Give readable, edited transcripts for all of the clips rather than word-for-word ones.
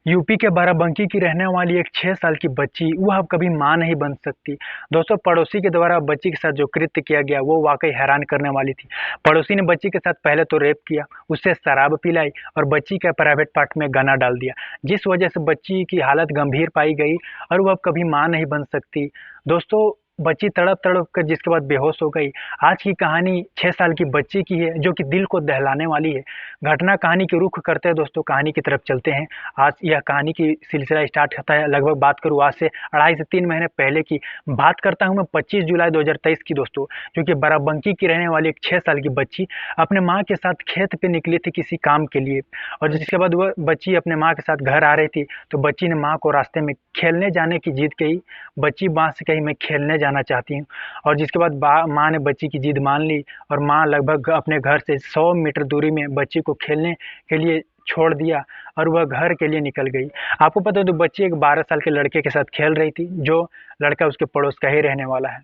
UP के बाराबंकी की रहने वाली एक 6 साल की बच्ची वह अब कभी मां नहीं बन सकती। दोस्तों, पड़ोसी के द्वारा बच्ची के साथ जो कृत्य किया गया वो वाकई हैरान करने वाली थी। पड़ोसी ने बच्ची के साथ पहले तो रेप किया, उससे शराब पिलाई और बच्ची के प्राइवेट पार्ट में गाना डाल दिया, जिस वजह से बच्ची की हालत गंभीर पाई गई और वह अब कभी मां नहीं बन सकती। दोस्तों, बच्ची तड़प तड़प कर जिसके बाद बेहोश हो गई। आज की कहानी 6 साल की बच्ची की है जो कि दिल को दहलाने वाली है। घटना कहानी के रुख करते हैं दोस्तों, कहानी की तरफ चलते हैं। आज यह कहानी की सिलसिला स्टार्ट होता है। लगभग बात करूँ आज से 2.5 से 3 महीने पहले की। बात करता हूँ मैं 25 जुलाई 2023 की दोस्तों, जो कि बाराबंकी की रहने वाली एक 6 साल की बच्ची अपने माँ के साथ खेत पे निकली थी किसी काम के लिए। और जिसके बाद वह बच्ची अपने माँ के साथ घर आ रही थी तो बच्ची ने माँ को रास्ते में खेलने जाने की जिद कही। बच्ची माँ से कही, मैं खेलने जाना चाहती हूँ। और जिसके बाद माँ ने बच्ची की जिद मान ली और माँ लगभग अपने घर से 100 मीटर दूरी में बच्ची को खेलने के लिए छोड़ दिया और वह घर के लिए निकल गई। आपको पता है तो बच्ची एक 12 साल के लड़के के साथ खेल रही थी, जो लड़का उसके पड़ोस का ही रहने वाला है।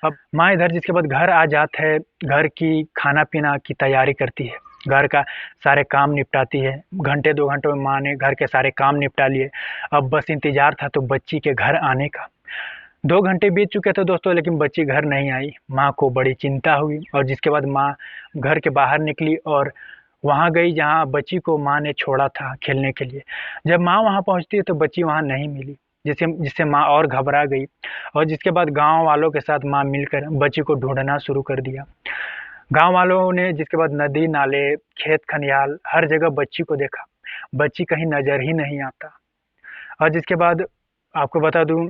अब माँ इधर जिसके बाद घर आ जात है, घर की खाना पीना की तैयारी करती है, घर का सारे काम निपटाती है। घंटे 2 घंटे में माँ ने घर के सारे काम निपटा लिए। अब बस इंतजार था तो बच्ची के घर आने का। 2 घंटे बीत चुके थे दोस्तों, लेकिन बच्ची घर नहीं आई। माँ को बड़ी चिंता हुई और जिसके बाद माँ घर के बाहर निकली और वहाँ गई जहाँ बच्ची को माँ ने छोड़ा था खेलने के लिए। जब माँ वहाँ पहुँचती है तो बच्ची वहाँ नहीं मिली, जिससे जिससे माँ और घबरा गई। और जिसके बाद गांव वालों के साथ माँ मिलकर बच्ची को ढूंढना शुरू कर दिया। गांव वालों ने जिसके बाद नदी नाले खेत खलिहान हर जगह बच्ची को देखा, बच्ची कहीं नजर ही नहीं आता। और जिसके बाद आपको बता दूं,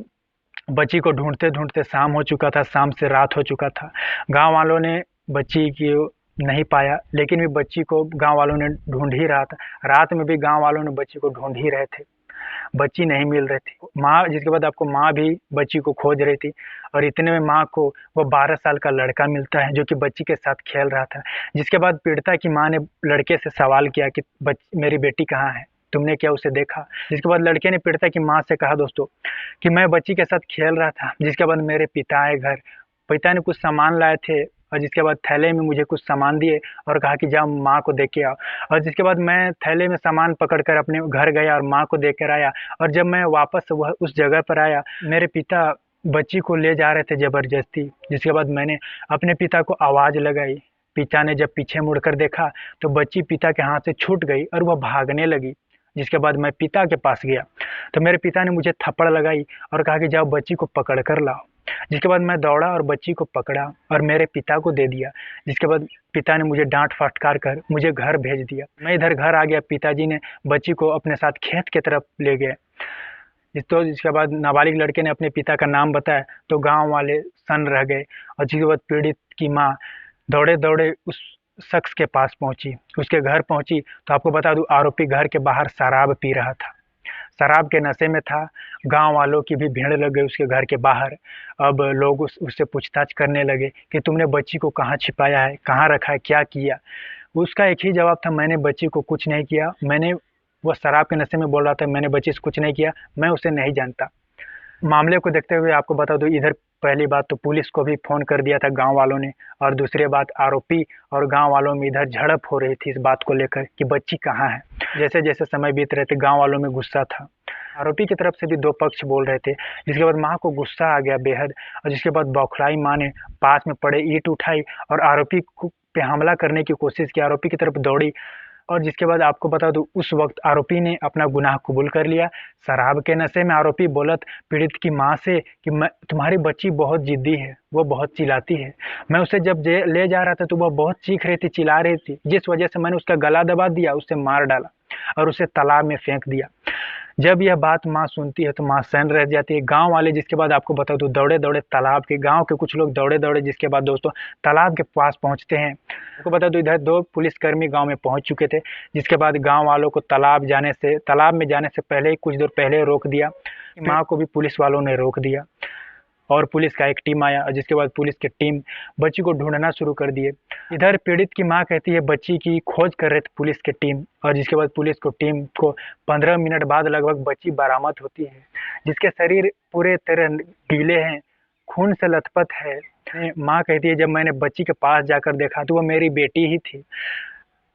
बच्ची को ढूंढते ढूंढते शाम हो चुका था, शाम से रात हो चुका था। गांव वालों ने बच्ची की नहीं पाया, लेकिन भी बच्ची को गांव वालों ने ढूंढ ही रहा था। रात में भी गांव वालों ने बच्ची को ढूंढ ही रहे थे, बच्ची नहीं मिल रही थी। माँ जिसके बाद आपको माँ भी बच्ची को खोज रही थी और इतने में माँ को वो 12 साल का लड़का मिलता है जो कि बच्ची के साथ खेल रहा था। जिसके बाद पीड़िता की माँ ने लड़के से सवाल किया कि मेरी बेटी कहाँ है, तुमने क्या उसे देखा? जिसके बाद लड़के ने पीड़िता की माँ से कहा दोस्तों कि मैं बच्ची के साथ खेल रहा था। जिसके बाद मेरे पिता आए घर, पिता ने कुछ सामान लाए थे और जिसके बाद थैले में मुझे कुछ सामान दिए और कहा कि जाओ माँ को देख के आओ। और जिसके बाद मैं थैले में सामान पकड़कर अपने घर गया और माँ को देख कर आया। और जब मैं वापस वह उस जगह पर आया, मेरे पिता बच्ची को ले जा रहे थे जबरदस्ती। जिसके बाद मैंने अपने पिता को आवाज़ लगाई। पिता ने जब पीछे मुड़कर देखा तो बच्ची पिता के हाथ से छूट गई और वह भागने लगी। जिसके बाद मैं पिता के पास गया तो मेरे पिता ने मुझे थप्पड़ लगाई और कहा कि जाओ बच्ची को पकड़ कर लाओ। जिसके बाद मैं दौड़ा और बच्ची को पकड़ा और मेरे पिता को दे दिया। जिसके बाद पिता ने मुझे डांट फटकार कर मुझे घर भेज दिया। मैं इधर घर आ गया, पिताजी ने बच्ची को अपने साथ खेत की तरफ ले गए। जिसके बाद नाबालिग लड़के ने अपने पिता का नाम बताया तो गांव वाले सन्न रह गए। और जिसके बाद पीड़ित की माँ दौड़े दौड़े उस शख्स के पास पहुंची, उसके घर पहुंची तो आपको बता दूं, आरोपी घर के बाहर शराब पी रहा था, शराब के नशे में था। गांव वालों की भी भीड़ लग गई उसके घर के बाहर। अब लोग उससे पूछताछ करने लगे कि तुमने बच्ची को कहाँ छिपाया है, कहाँ रखा है, क्या किया? उसका एक ही जवाब था, मैंने बच्ची को कुछ नहीं किया। वह शराब के नशे में बोल रहा था, मैंने बच्ची से कुछ नहीं किया, मैं उसे नहीं जानता। मामले को देखते हुए आपको बता दूं, इधर पहली बात तो पुलिस को भी फ़ोन कर दिया था गांव वालों ने। और दूसरी बात, आरोपी और गांव वालों में इधर झड़प हो रही थी इस बात को लेकर कि बच्ची कहाँ है। जैसे जैसे समय बीत रहे थे गांव वालों में गुस्सा था। आरोपी की तरफ से भी दो पक्ष बोल रहे थे। जिसके बाद माँ को गुस्सा आ गया बेहद और जिसके बाद बौखलाई माँ ने पास में पड़े ईंट उठाई और आरोपी पे हमला करने की कोशिश की, आरोपी की तरफ दौड़ी। और जिसके बाद आपको बता दूं, उस वक्त आरोपी ने अपना गुनाह कबूल कर लिया। शराब के नशे में आरोपी बोलत पीड़ित की माँ से कि मैं तुम्हारी बच्ची बहुत जिद्दी है, वो बहुत चिल्लाती है, मैं उसे जब ले जा रहा था तो वह बहुत चीख रही थी, चिल्ला रही थी, जिस वजह से मैंने उसका गला दबा दिया, उसे मार डाला और उसे तालाब में फेंक दिया। जब यह बात माँ सुनती है तो माँ सहन रह जाती है। गांव वाले जिसके बाद आपको बता दूं दौड़े दौड़े तालाब के, गांव के कुछ लोग दौड़े दौड़े जिसके बाद दोस्तों तालाब के पास पहुंचते हैं। आपको बता दूं इधर 2 पुलिसकर्मी गांव में पहुंच चुके थे। जिसके बाद गांव वालों को तालाब में जाने से पहले ही कुछ देर पहले रोक दिया। माँ को भी पुलिस वालों ने रोक दिया और पुलिस का एक टीम आया और जिसके बाद पुलिस की टीम बच्ची को ढूंढना शुरू कर दिए। इधर पीड़ित की मां कहती है बच्ची की खोज कर रहे थे पुलिस की टीम। और जिसके बाद पुलिस को टीम को 15 मिनट बाद लगभग बच्ची बरामद होती है, जिसके शरीर पूरे तरह गीले हैं, खून से लथपथ है। माँ कहती है जब मैंने बच्ची के पास जाकर देखा तो वह मेरी बेटी ही थी।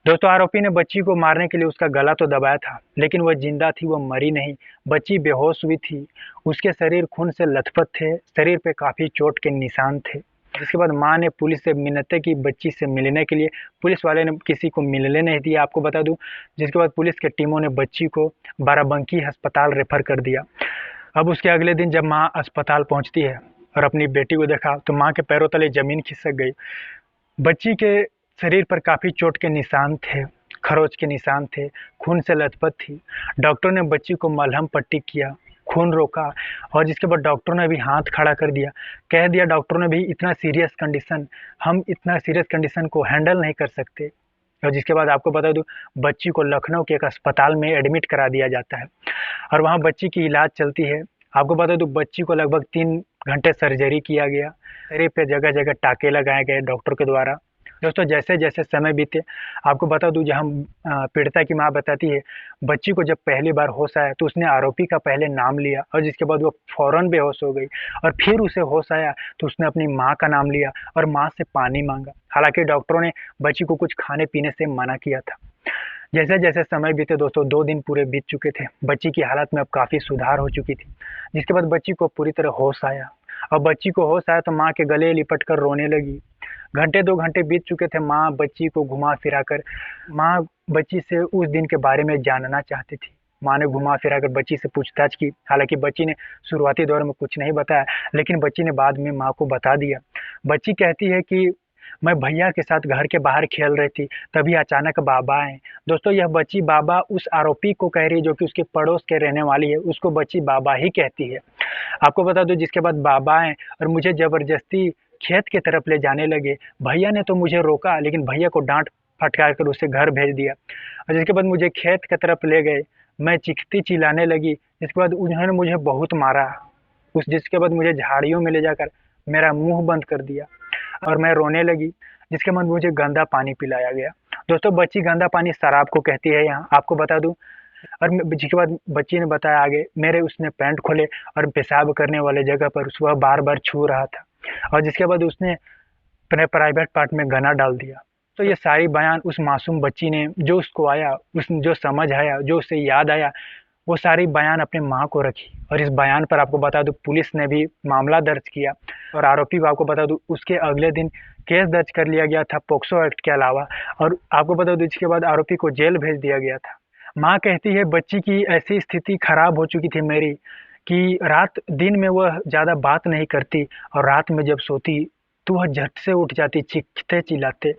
दोस्तों आरोपी ने बच्ची को मारने के लिए उसका गला तो दबाया था, लेकिन वह जिंदा थी, वह मरी नहीं। बच्ची बेहोश हुई थी, उसके शरीर खून से लथपथ थे, शरीर पे काफी चोट के निशान थे। जिसके बाद माँ ने पुलिस से मिन्नतें की बच्ची से मिलने के लिए। पुलिस वाले ने किसी को मिलने नहीं दिया, आपको बता दूं। जिसके बाद पुलिस के टीमों ने बच्ची को बाराबंकी अस्पताल रेफर कर दिया। अब उसके अगले दिन जब माँ अस्पताल पहुंचती है और अपनी बेटी को देखा तो माँ के पैरों तले जमीन खिसक गई। बच्ची के शरीर पर काफ़ी चोट के निशान थे, खरोच के निशान थे, खून से लथपथ थी। डॉक्टर ने बच्ची को मलहम पट्टी किया, खून रोका और जिसके बाद डॉक्टर ने भी हाथ खड़ा कर दिया। कह दिया डॉक्टरों ने भी हम इतना सीरियस कंडीशन को हैंडल नहीं कर सकते। और जिसके बाद आपको बता दूं, बच्ची को लखनऊ के एक अस्पताल में एडमिट करा दिया जाता है और वहाँ बच्ची की इलाज चलती है। आपको बता दूं, बच्ची को लगभग 3 घंटे सर्जरी किया गया, शरीर पे जगह जगह टाके लगाए गए डॉक्टर के द्वारा। दोस्तों जैसे जैसे समय बीते, आपको बता दूं, जहाँ पीड़िता की माँ बताती है, बच्ची को जब पहली बार होश आया तो उसने आरोपी का पहले नाम लिया और जिसके बाद वो फौरन बेहोश हो गई और फिर उसे होश आया तो उसने अपनी माँ का नाम लिया और माँ से पानी मांगा। हालांकि डॉक्टरों ने बच्ची को कुछ खाने पीने से मना किया था। जैसे जैसे समय बीते दोस्तों, 2 दिन पूरे बीत चुके थे। बच्ची की हालत में अब काफ़ी सुधार हो चुकी थी। जिसके बाद बच्ची को पूरी तरह होश आया और बच्ची को होश आया तो माँ के गले लिपट कर रोने लगी। घंटे 2 घंटे बीत चुके थे। माँ बच्ची से उस दिन के बारे में जानना चाहती थी। माँ ने घुमा फिरा कर बच्ची से पूछताछ की। हालांकि बच्ची ने शुरुआती दौर में कुछ नहीं बताया, लेकिन बच्ची ने बाद में माँ को बता दिया। बच्ची कहती है कि मैं भैया के साथ घर के बाहर खेल रही थी, तभी अचानक बाबा आए। दोस्तों यह बच्ची बाबा उस आरोपी को कह रही है जो कि उसके पड़ोस के रहने वाली है, उसको बच्ची बाबा ही कहती है। आपको बता दूं, जिसके बाद बाबा आए और मुझे जबरदस्ती खेत की तरफ ले जाने लगे। भैया ने तो मुझे रोका, लेकिन भैया को डांट फटकार कर उसे घर भेज दिया और जिसके बाद मुझे खेत की तरफ ले गए। मैं चीखती चिल्लाने लगी, जिसके बाद उन्होंने मुझे बहुत मारा। जिसके बाद मुझे झाड़ियों में ले जाकर मेरा मुंह बंद कर दिया और मैं रोने लगी। जिसके बाद मुझे गंदा पानी पिलाया गया। दोस्तों बच्ची गंदा पानी शराब को कहती है यहाँ, आपको बता दूं। और जिसके बाद बच्ची ने बताया आगे, मेरे उसने पैंट खोले और पेशाब करने वाले जगह पर वह बार बार छू रहा था और जिसके बाद उसने अपने प्राइवेट पार्ट में गना डाल दिया। तो ये सारी बयान उस मासूम बच्ची ने, जो उसको आया, उस जो समझ आया, जो उसे याद आया, वो सारी बयान अपने माँ को रखी। और इस बयान पर आपको बता दूं, पुलिस ने भी मामला दर्ज किया और आरोपी को आपको बता दूं, उसके अगले दिन केस दर्ज कर लिया गया था पोक्सो एक्ट के अलावा। और आपको बता दूं, इसके बाद आरोपी को जेल भेज दिया गया था। माँ कहती है बच्ची की ऐसी स्थिति खराब हो चुकी थी मेरी कि रात दिन में वह ज़्यादा बात नहीं करती और रात में जब सोती तो वह झट से उठ जाती चीखते चिल्लाते।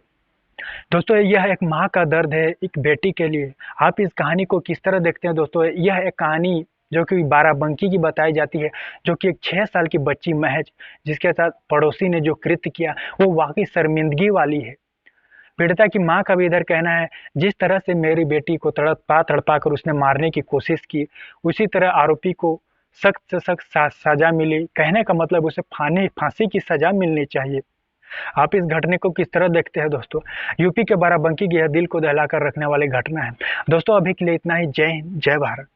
दोस्तों यह एक माँ का दर्द है एक बेटी के लिए। आप इस कहानी को किस तरह देखते हैं दोस्तों? यह एक कहानी जो कि बाराबंकी की बताई जाती है, जो कि एक 6 साल की बच्ची महज, जिसके साथ पड़ोसी ने जो कृत्य किया वो वाकई शर्मिंदगी वाली है। पीड़िता की माँ का भी इधर कहना है, जिस तरह से मेरी बेटी को तड़पा तड़पा कर उसने मारने की कोशिश की, उसी तरह आरोपी को सख्त से सख्त सजा मिली। कहने का मतलब उसे फांसी की सजा मिलनी चाहिए। आप इस घटने को किस तरह देखते हैं दोस्तों? यूपी के बाराबंकी की यह दिल को दहला कर रखने वाली घटना है। दोस्तों अभी के लिए इतना ही। जय हिंद, जय भारत।